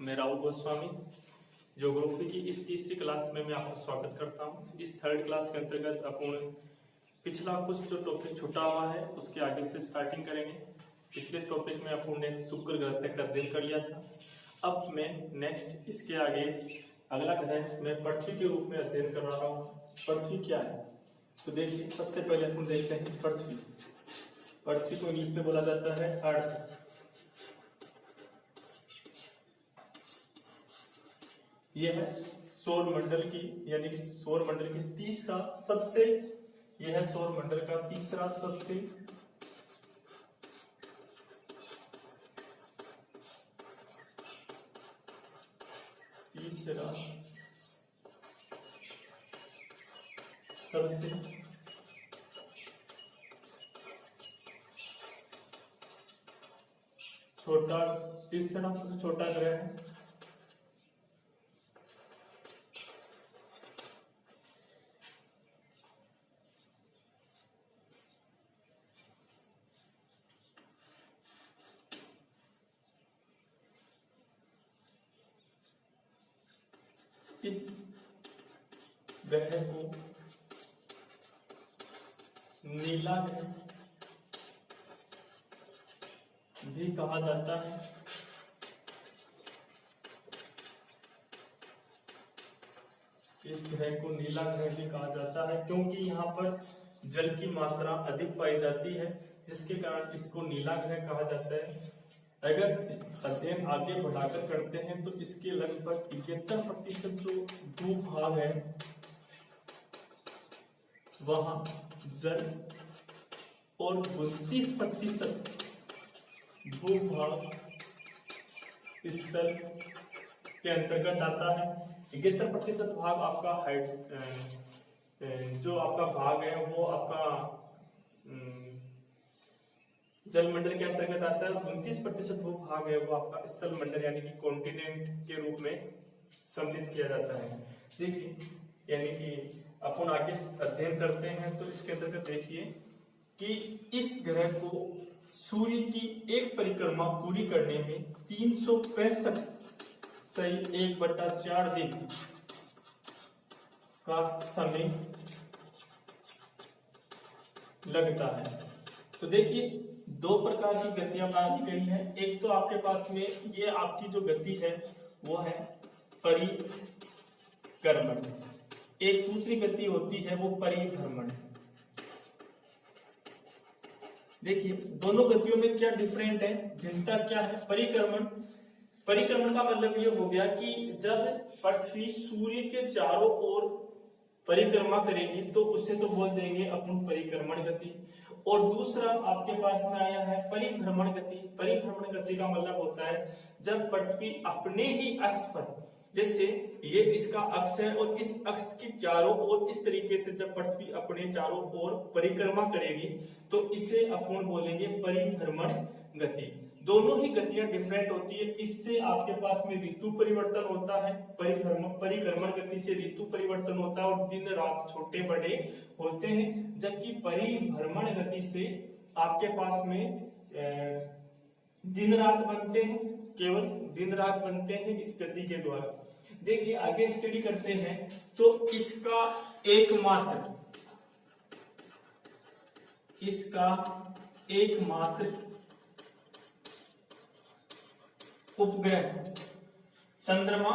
मैं राहुल गोस्वामी ज्योग्राफी की इस तीसरी क्लास में मैं आपका स्वागत करता हूं। इस थर्ड क्लास के अंतर्गत अपन पिछला कुछ जो टॉपिक छूटा हुआ है उसके आगे से स्टार्टिंग करेंगे। पिछले टॉपिक में अपन ने शुक्र ग्रह तक का अध्ययन कर लिया था। अब मैं नेक्स्ट इसके आगे अगला ग्रह मैं पृथ्वी के रूप में अध्ययन कर रहा हूँ। पृथ्वी क्या है तो देखिए, सबसे पहले अपन देखते हैं पृथ्वी। पृथ्वी को इंग्लिश में बोला जाता है अर्थ। यह है सौर मंडल की यानी कि सौर मंडल की तीसरा सबसे यह है सौर मंडल का तीसरा सबसे तीसरा सबसे छोटा ग्रह है। इस ग्रह को नीला ग्रह भी कहा जाता है। इस ग्रह को नीला ग्रह भी कहा जाता है क्योंकि यहाँ पर जल की मात्रा अधिक पाई जाती है, जिसके कारण इसको नीला ग्रह कहा जाता है। अगर इस अध्ययन आगे बढ़ाकर करते हैं तो इसके लगभग 71% जो भूभाग है वहां जल और 32% भूभाग स्थल के अंतर्गत आता है। 71% भाग आपका जो आपका भाग है वो आपका जल मंडल के अंतर्गत आता है। 29% वो भाग है वो आपका स्थल मंडल यानी कि कॉन्टिनेंट के रूप में सम्मिलित किया जाता है। देखिए, यानी कि अपन आगे अध्ययन करते हैं तो इसके अंतर्गत देखिए कि इस ग्रह को सूर्य की एक परिक्रमा पूरी करने में 365 सही 1/4 दिन का समय लगता है। तो देखिए, दो प्रकार की गतियां मानी गई है। एक तो आपके पास में ये आपकी जो गति है वो है परिक्रमण, एक दूसरी गति होती है वो परिभ्रमण। देखिए, दोनों गतियों में क्या डिफरेंट है, भिन्नता क्या है। परिक्रमण का मतलब ये हो गया कि जब पृथ्वी सूर्य के चारों ओर परिक्रमा करेगी तो उसे तो बोल देंगे अपन परिक्रमण गति। और दूसरा आपके पास में आया है परिभ्रमण गति। परिभ्रमण गति का मतलब होता है जब पृथ्वी अपने ही अक्ष पर, जैसे ये इसका अक्ष है और इस अक्ष के चारों ओर इस तरीके से जब पृथ्वी अपने चारों ओर परिक्रमा करेगी तो इसे अपन बोलेंगे परिभ्रमण गति। दोनों ही गतियां डिफरेंट होती है। इससे आपके पास में ऋतु परिवर्तन होता है, परिक्रमण गति से ऋतु परिवर्तन होता है और दिन रात छोटे बड़े होते हैं, जबकि परिभ्रमण गति से आपके पास में दिन रात बनते हैं, केवल दिन रात बनते हैं इस गति के द्वारा। देखिए, आगे स्टडी करते हैं तो इसका एकमात्र उपग्रह चंद्रमा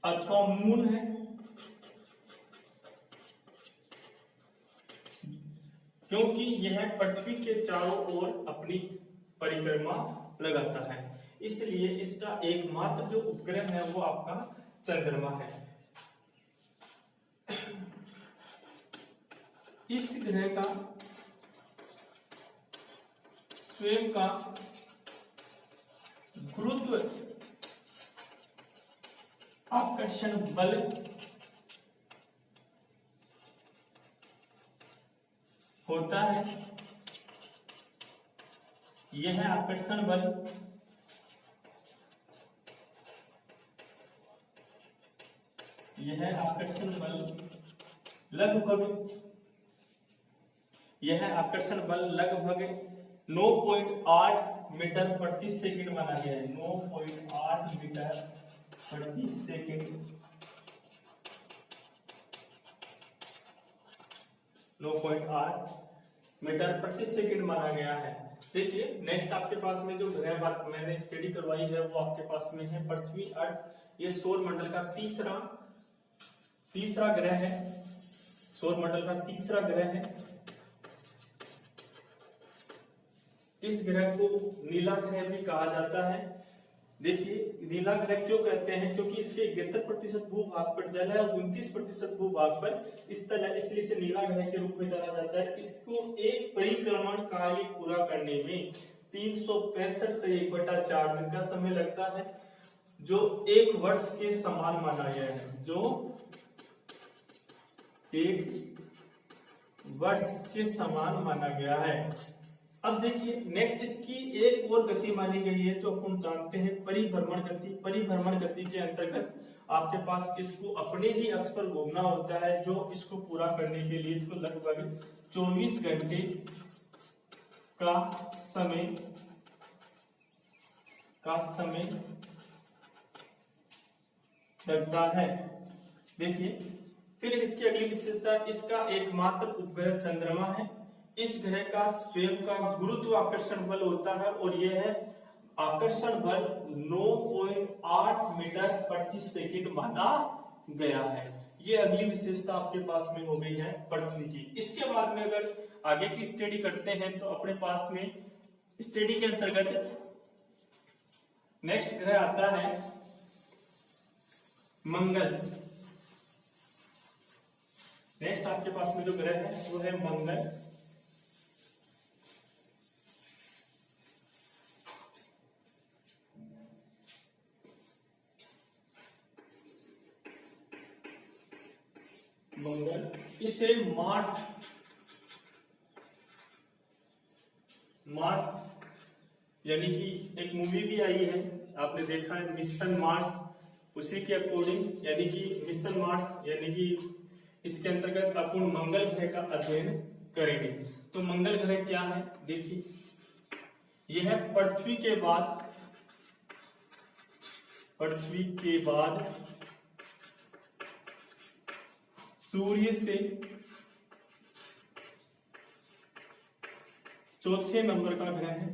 अथवा मून है, क्योंकि यह पृथ्वी के चारों ओर अपनी परिक्रमा लगाता है, इसलिए इसका एकमात्र जो उपग्रह है वो आपका चंद्रमा है। इस ग्रह का स्वयं का गुरुत्व आकर्षण बल होता है। यह है आकर्षण बल। यह आकर्षण बल लगभग 9.8 मीटर प्रति सेकंड माना गया है। 9.8 मीटर प्रति सेकंड, 9.8 मीटर प्रति सेकंड माना गया है। देखिए नेक्स्ट आपके पास में जो ग्रह बात मैंने स्टडी करवाई है वो आपके पास में है पृथ्वी, अर्थ। ये सौर मंडल का तीसरा ग्रह है, सौर मंडल का तीसरा ग्रह है। इस ग्रह को नीला ग्रह भी कहा जाता है। देखिए नीला ग्रह क्यों कहते हैं, क्योंकि इसके 71% भूभाग पर जल है और 29% भूभाग पर स्थल है, इसलिए इसे नीला ग्रह के रूप में जाना जाता है। इसको एक परिक्रमण कार्य पूरा करने में 365 से 1/4 दिन का समय लगता है, जो 1 वर्ष के समान माना गया है, जो 1 वर्ष के समान माना गया है। अब देखिए नेक्स्ट इसकी एक और गति मानी गई है जो अपन जानते हैं परिभ्रमण गति। परिभ्रमण गति के अंतर्गत आपके पास इसको अपने ही अक्ष पर घूमना होता है, जो इसको पूरा करने के लिए इसको लगभग 24 घंटे का समय लगता है। देखिए फिर इसकी अगली विशेषता, इसका एकमात्र उपग्रह चंद्रमा है। इस ग्रह का स्वयं का गुरुत्वाकर्षण बल होता है और यह है आकर्षण बल 9.8 मीटर प्रति सेकंड माना गया है। ये अगली विशेषता आपके पास में हो गई है पृथ्वी की। इसके बाद में अगर आगे की स्टडी करते हैं तो अपने पास में स्टडी के अंतर्गत नेक्स्ट ग्रह आता है मंगल। नेक्स्ट आपके पास में जो ग्रह है वो है मंगल। इसे मार्स यानी कि एक मूवी भी आई है, आपने देखा है मिशन मार्स, उसी के अकॉर्डिंग यानी कि मिशन मार्स यानी कि इसके अंतर्गत अपन मंगल ग्रह का अध्ययन करेंगे। तो मंगल ग्रह क्या है, देखिए यह है पृथ्वी के बाद सूर्य से चौथे नंबर का ग्रह है।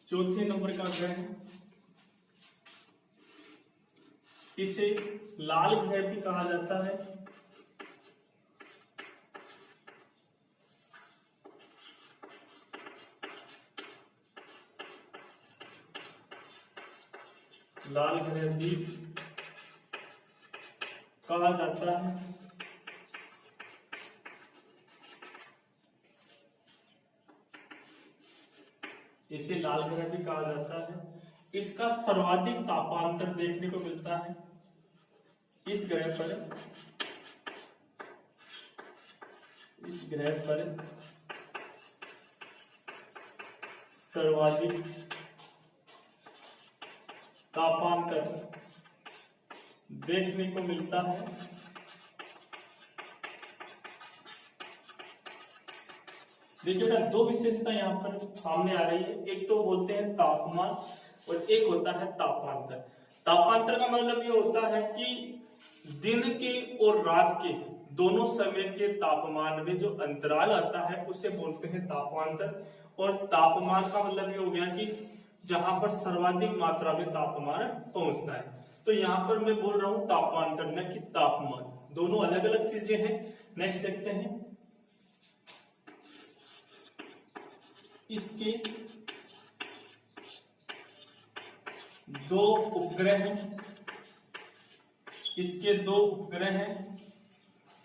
चौथे नंबर का ग्रह है। इसे लाल ग्रह भी कहा जाता है। लाल ग्रह भी कहा जाता है। इसे लाल ग्रह भी कहा जाता है। इसका सर्वाधिक तापांतर देखने को मिलता है इस ग्रह पर सर्वाधिक तापांतर देखने को मिलता है। देखिए बेटा दो विशेषता यहाँ पर सामने आ रही है, एक तो बोलते हैं तापमान और एक होता है तापांतर। तापांतर का मतलब ये होता है कि दिन के और रात के दोनों समय के तापमान में जो अंतराल आता है उसे बोलते हैं तापांतर। और तापमान का मतलब ये हो गया कि जहां पर सर्वाधिक मात्रा में तापमान पहुंचता है। तो यहाँ पर मैं बोल रहा हूं तापांतर न कि तापमान, दोनों अलग अलग चीजें हैं। नेक्स्ट देखते हैं, इसके दो उपग्रह हैं,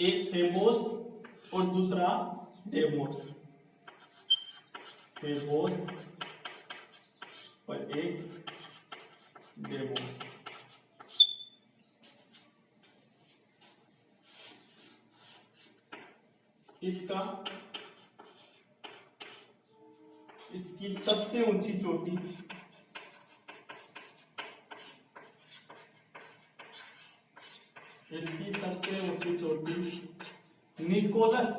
एक थेबोस और दूसरा डेमोस। थेबोस और एक डेमोस। इसकी सबसे ऊंची चोटी इसकी सबसे ऊंची चोटी निकोलस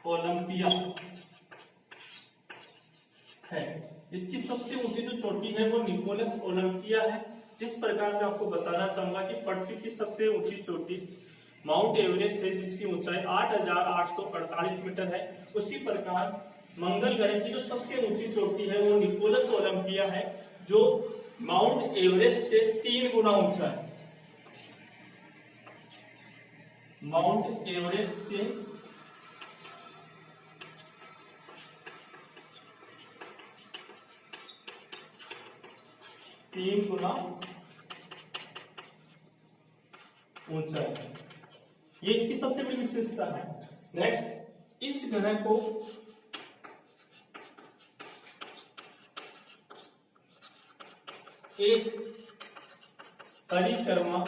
ओलंपिया है। इसकी सबसे ऊंची जो चोटी है वो निकोलस ओलंपिया है। जिस प्रकार मैं आपको बताना चाहूंगा कि पृथ्वी की सबसे ऊंची चोटी माउंट एवरेस्ट है, जिसकी ऊंचाई 8,848 मीटर है। उसी प्रकार मंगल ग्रह की जो सबसे ऊंची चोटी है वो निकोलस ओलंपिया है, जो माउंट एवरेस्ट से 3 गुना ऊंचा है। माउंट एवरेस्ट से 3 गुना ऊंचा है। ये इसकी सबसे बड़ी विशेषता है। नेक्स्ट, इस ग्रह को एक परिक्रमा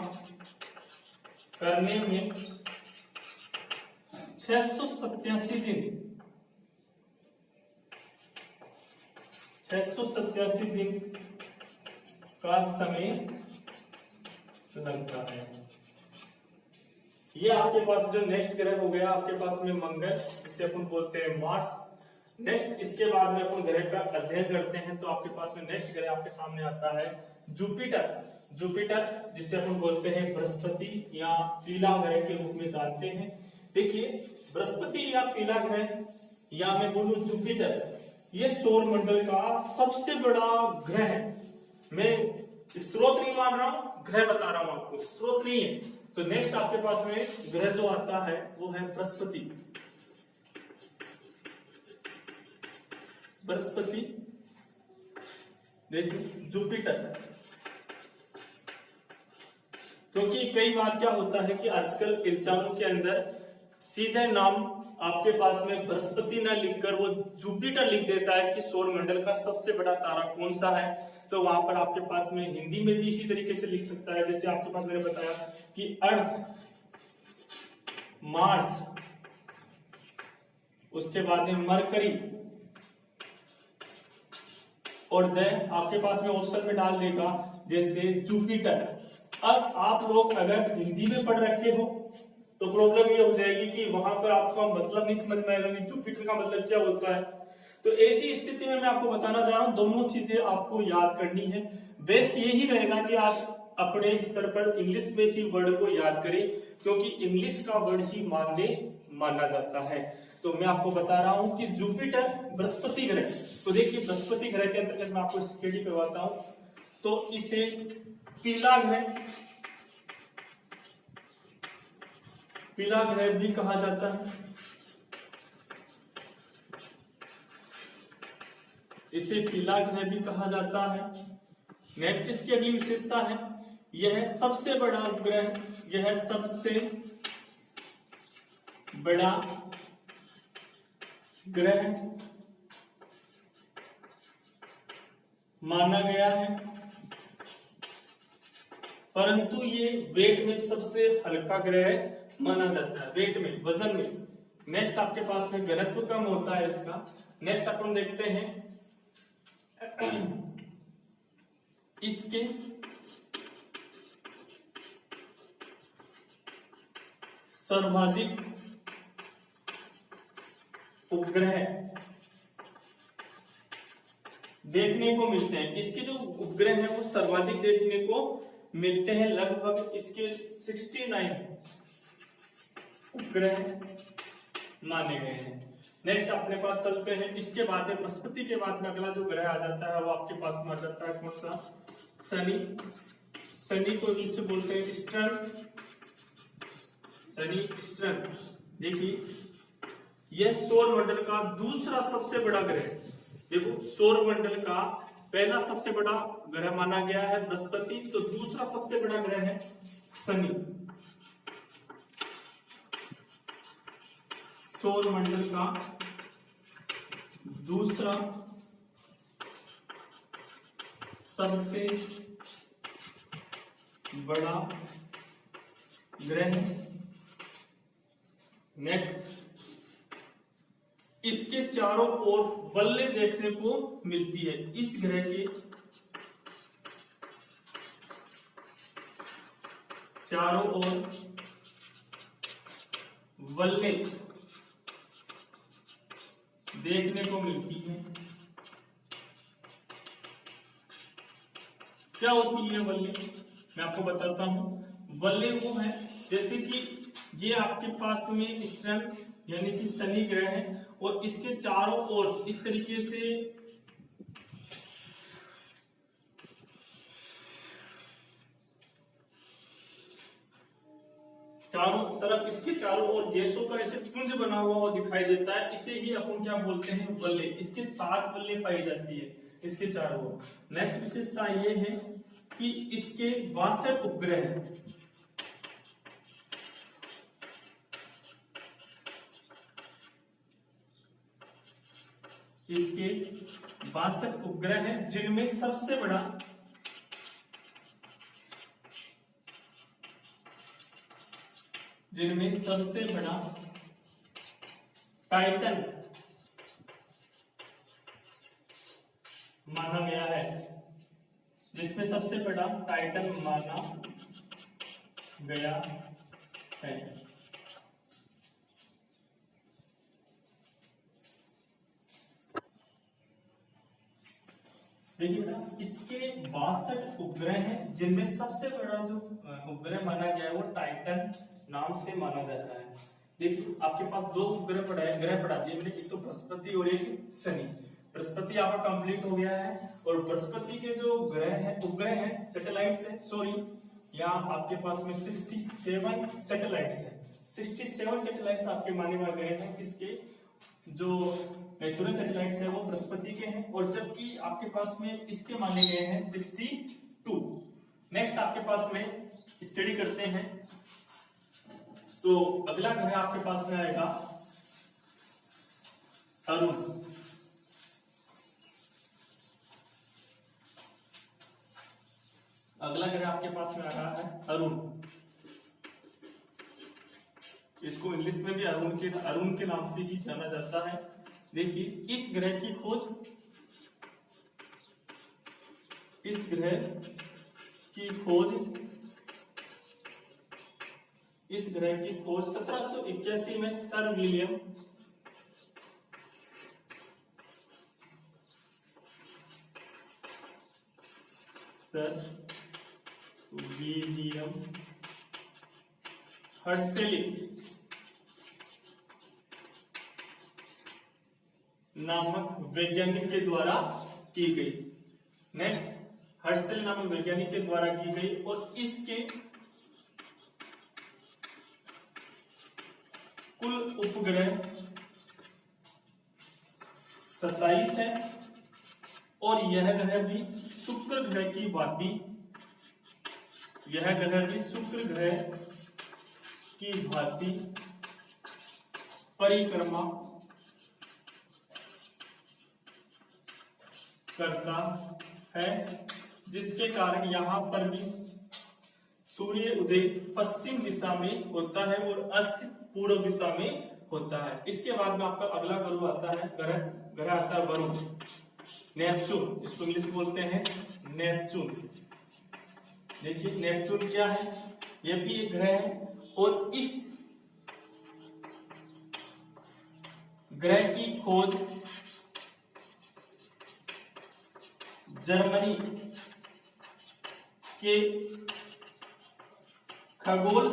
करने में 687 दिन का समय लगता है। ये आपके पास जो नेक्स्ट ग्रह हो गया आपके पास में मंगल, जिसे अपन बोलते हैं मार्स। नेक्स्ट इसके बाद में अपन ग्रह का अध्ययन करते हैं, तो आपके पास में नेक्स्ट ग्रह आपके सामने आता है जुपिटर, जिसे अपन बोलते हैं बृहस्पति या पीला ग्रह के रूप में जानते हैं। देखिए, बृहस्पति या पीला ग्रह या मैं बोलूं जुपिटर, ये सौर मंडल का सबसे बड़ा ग्रह है। मैं स्रोत नहीं मान रहा हूं, ग्रह बता रहा हूं आपको, स्रोत नहीं है। तो नेक्स्ट आपके पास में ग्रह जो आता है वो है बृहस्पति। देखिए, जुपिटर, क्योंकि कई बार क्या होता है कि आजकल एग्जामों के अंदर सीधे नाम आपके पास में बृहस्पति ना लिखकर वो जुपिटर लिख देता है कि सौर मंडल का सबसे बड़ा तारा कौन सा है। तो वहां पर आपके पास में हिंदी में भी इसी तरीके से लिख सकता है, जैसे आपके पास मैंने बताया कि अर्थ, मार्स, उसके बाद में मरकरी, और देन आपके पास में ऑप्शन में डाल देगा जैसे जुपिटर। अब आप लोग अगर हिंदी में पढ़ रखे हो तो प्रॉब्लम ये हो जाएगी कि वहां पर आपको मतलब नहीं समझ में आएगा कि जुपिटर का मतलब क्या होता है। तो ऐसी स्थिति में मैं आपको बताना चाह रहा हूं, दोनों चीजें आपको याद करनी है। बेस्ट यही रहेगा कि आप अपने स्तर पर इंग्लिश में ही वर्ड को याद करें, क्योंकि इंग्लिश का वर्ड ही माना जाता है। तो मैं आपको बता रहा हूं कि जुपिटर बृहस्पति ग्रह, तो देखिए बृहस्पति ग्रह के अंतर्गत मैं आपको स्टडी करवाता हूं। तो इसे पीला ग्रह भी कहा जाता है। इसे पीला ग्रह भी कहा जाता है। नेक्स्ट इसकी अगली विशेषता है, यह सबसे बड़ा उपग्रह, यह सबसे बड़ा ग्रह माना गया है, परंतु ये वेट में सबसे हल्का ग्रह माना जाता है, वेट में, वजन में। नेक्स्ट आपके पास में घनत्व कम होता है इसका। नेक्स्ट अपन देखते हैं इसके सर्वाधिक उपग्रह देखने को मिलते हैं। इसके जो उपग्रह हैं वो सर्वाधिक देखने को मिलते हैं, लगभग इसके 69 उपग्रह माने गए हैं। नेक्स्ट अपने पास चलते हैं, इसके बाद में बृहस्पति के बाद में अगला जो ग्रह आ जाता है वो आपके पास में आ जाता है कौन सा, शनि। शनि को इंग्लिश में बोलते हैं ईस्टर्न, शनि ईस्टर्न। देखिए, यह सौर मंडल का दूसरा सबसे बड़ा ग्रह। देखो, सौर मंडल का पहला सबसे बड़ा ग्रह माना गया है बृहस्पति, तो दूसरा सबसे बड़ा ग्रह है शनि। सौर मंडल का दूसरा सबसे बड़ा ग्रह। नेक्स्ट इसके चारों ओर वल्ले देखने को मिलती है। इस ग्रह के चारों ओर वल्ले देखने को मिलती है। क्या होती है वल्ले, मैं आपको बताता हूं। वल्ले वो है जैसे कि ये आपके पास में स्ट्रेंथ यानी कि शनि ग्रह है और इसके चारों ओर इस तरीके से चारों तरफ, इसके चारों ओर गैसों का ऐसे पुंज बना हुआ दिखाई देता है। इसे ही अपन क्या बोलते हैं, वल्ले। इसके 7 वल्ले पाई जाती है इसके चारों ओर। नेक्स्ट विशेषता ये है कि इसके 62 उपग्रह हैं। इसके 62 उपग्रह हैं जिनमें सबसे बड़ा टाइटन माना गया है, जिसमें सबसे बड़ा टाइटन माना गया है। देखिए बेटा, इसके 62 उपग्रह हैं जिनमें सबसे बड़ा जो उपग्रह माना गया है वो टाइटन नाम से माना जाता है। देखिए आपके पास 2 उपग्रह ग्रह पढ़ा दिए मैंने, एक तो बृहस्पति और एक शनि। बृहस्पति आपका कंप्लीट हो गया है और बृहस्पति के जो ग्रह हैं, उपग्रह हैं, सैटेलाइट्स हैं, सॉरी यहाँ आपके पास में 67 सैटेलाइट्स हैं। 67 सैटेलाइट्स आपके माने गए हैं। किसके, जो नेचुरल सैटेलाइट्स है वो बृहस्पति के हैं, और जबकि आपके पास में इसके माने गए हैं 62। नेक्स्ट आपके पास में स्टडी करते हैं, तो अगला ग्रह आपके पास में आएगा अरुण। अगला ग्रह आपके पास में आ रहा है अरुण। इसको इंग्लिश में भी अरुण के नाम से ही जाना जाता है। देखिए इस ग्रह की खोज 1781 में सर विलियम हर्शेली नामक वैज्ञानिक के द्वारा की गई। नेक्स्ट, हर्शेल नामक वैज्ञानिक के द्वारा की गई, और इसके कुल उपग्रह 27 है, और यह ग्रह भी शुक्र ग्रह की भांति परिक्रमा करता है, जिसके कारण यहां पर भी सूर्य उदय पश्चिम दिशा में होता है और अस्त पूर्व दिशा में होता है। इसके बाद में आपका अगला ग्रह आता है ग्रह आता है वरुण, नेपच्यून। इसको इंग्लिश में बोलते हैं नेपच्यून। देखिए नेपच्यून क्या है, यह भी एक ग्रह है, और इस ग्रह की खोज जर्मनी के खगोल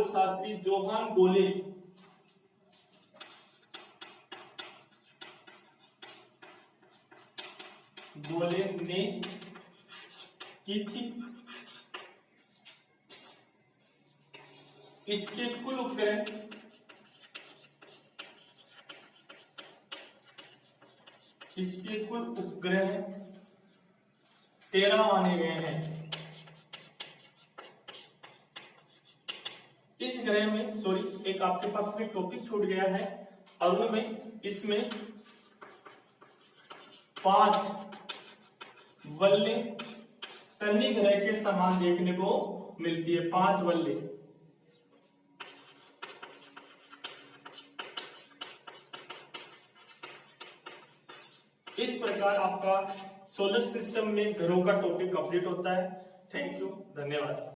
शास्त्री जोहान गोले ने की थी। इसके कुल उपग्रह 13 माने गए हैं। इस ग्रह में एक आपके पास में टॉपिक छूट गया है अरुण में, इसमें 5 वल्ले शनि ग्रह के समान देखने को मिलती है। 5 वल्ले इस प्रकार आपका सोलर सिस्टम में ग्रहों का टॉपिक कंप्लीट होता है। थैंक यू, धन्यवाद।